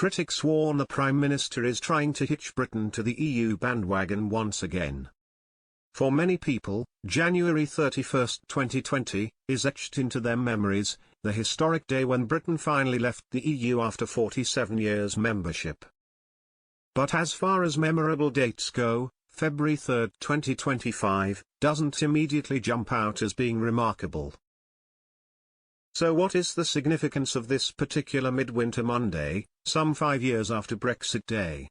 Critics warn the Prime Minister is trying to hitch Britain to the EU bandwagon once again. For many people, January 31, 2020, is etched into their memories, the historic day when Britain finally left the EU after 47 years membership. But as far as memorable dates go, February 3, 2025, doesn't immediately jump out as being remarkable. So what is the significance of this particular midwinter Monday, some 5 years after Brexit Day?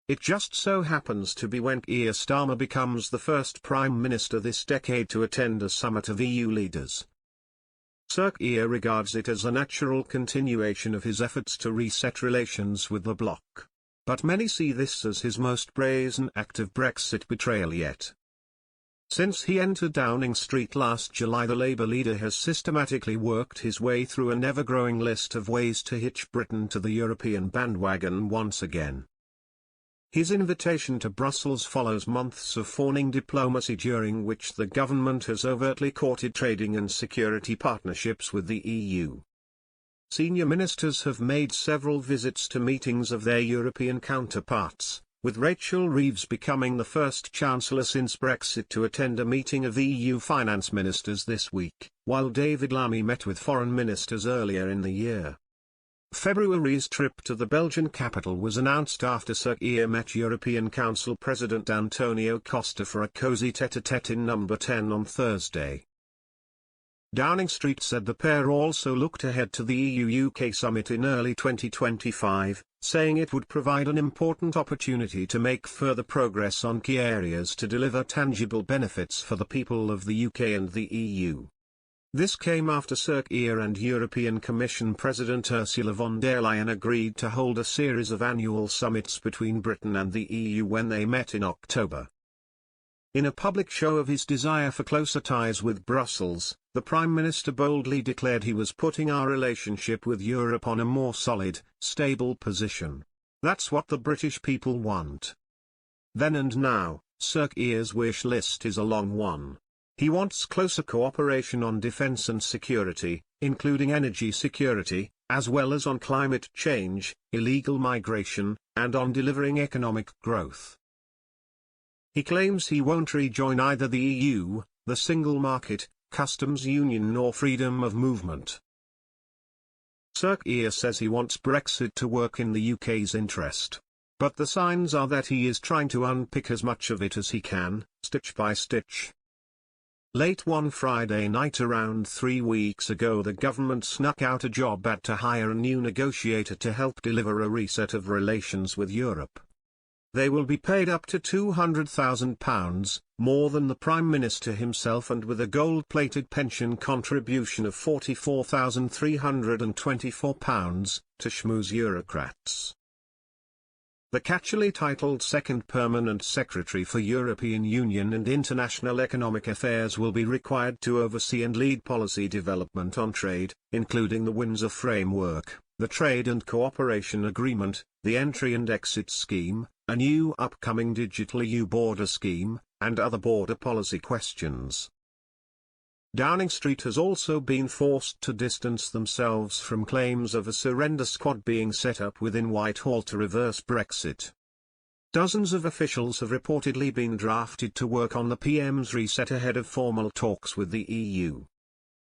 It just so happens to be when Keir Starmer becomes the first Prime Minister this decade to attend a summit of EU leaders. Sir Keir regards it as a natural continuation of his efforts to reset relations with the bloc. But many see this as his most brazen act of Brexit betrayal yet. Since he entered Downing Street last July, the Labour leader has systematically worked his way through an ever-growing list of ways to hitch Britain to the European bandwagon once again. His invitation to Brussels follows months of fawning diplomacy during which the government has overtly courted trading and security partnerships with the EU. Senior ministers have made several visits to meetings of their European counterparts, with Rachel Reeves becoming the first Chancellor since Brexit to attend a meeting of EU finance ministers this week, while David Lammy met with foreign ministers earlier in the year. February's trip to the Belgian capital was announced after Sir Keir met European Council President Antonio Costa for a cosy tête-à-tête in No. 10 on Thursday. Downing Street said the pair also looked ahead to the EU-UK summit in early 2025, saying it would provide an important opportunity to make further progress on key areas to deliver tangible benefits for the people of the UK and the EU. This came after Sir Keir and European Commission President Ursula von der Leyen agreed to hold a series of annual summits between Britain and the EU when they met in October. In a public show of his desire for closer ties with Brussels, the Prime Minister boldly declared he was putting our relationship with Europe on a more solid, stable position. That's what the British people want. Then and now, Sir Keir's wish list is a long one. He wants closer cooperation on defence and security, including energy security, as well as on climate change, illegal migration, and on delivering economic growth. He claims he won't rejoin either the EU, the single market, customs union nor freedom of movement. Sir Keir says he wants Brexit to work in the UK's interest. But the signs are that he is trying to unpick as much of it as he can, stitch by stitch. Late one Friday night around 3 weeks ago, the government snuck out a job ad to hire a new negotiator to help deliver a reset of relations with Europe. They will be paid up to £200,000, more than the Prime Minister himself, and with a gold-plated pension contribution of £44,324, to schmooze Eurocrats. The catchily titled Second Permanent Secretary for European Union and International Economic Affairs will be required to oversee and lead policy development on trade, including the Windsor Framework, the Trade and Cooperation Agreement, the Entry and Exit Scheme, a new upcoming digital EU border scheme, and other border policy questions. Downing Street has also been forced to distance themselves from claims of a surrender squad being set up within Whitehall to reverse Brexit. Dozens of officials have reportedly been drafted to work on the PM's reset ahead of formal talks with the EU.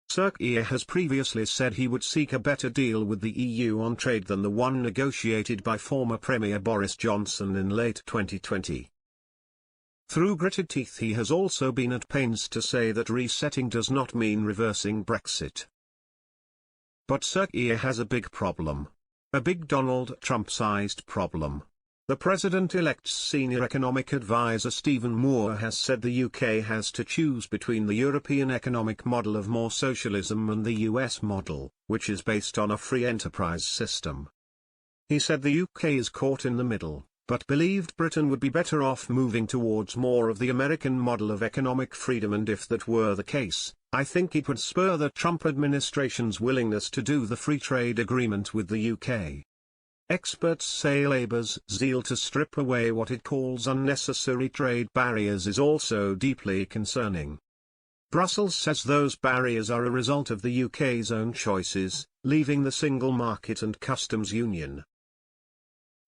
Sir Keir has previously said he would seek a better deal with the EU on trade than the one negotiated by former Premier Boris Johnson in late 2020. Through gritted teeth, he has also been at pains to say that resetting does not mean reversing Brexit. But Sir Keir has a big problem. A big Donald Trump-sized problem. The President-elect's senior economic advisor Stephen Moore has said the UK has to choose between the European economic model of more socialism and the US model, which is based on a free enterprise system. He said the UK is caught in the middle, but believed Britain would be better off moving towards more of the American model of economic freedom, and if that were the case, I think it would spur the Trump administration's willingness to do the free trade agreement with the UK. Experts say Labour's zeal to strip away what it calls unnecessary trade barriers is also deeply concerning. Brussels says those barriers are a result of the UK's own choices, leaving the single market and customs union.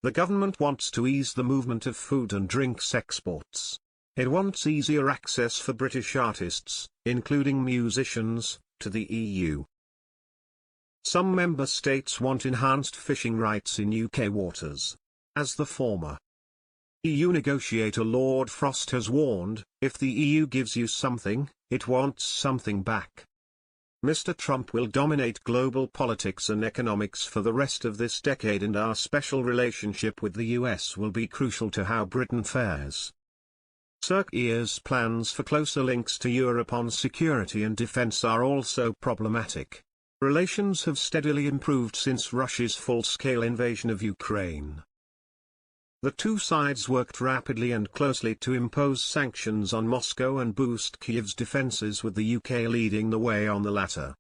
The government wants to ease the movement of food and drinks exports. It wants easier access for British artists, including musicians, to the EU. Some member states want enhanced fishing rights in UK waters. As the former EU negotiator Lord Frost has warned, if the EU gives you something, it wants something back. Mr. Trump will dominate global politics and economics for the rest of this decade, and our special relationship with the US will be crucial to how Britain fares. Sir Keir's plans for closer links to Europe on security and defence are also problematic. Relations have steadily improved since Russia's full-scale invasion of Ukraine. The two sides worked rapidly and closely to impose sanctions on Moscow and boost Kyiv's defences, with the UK leading the way on the latter.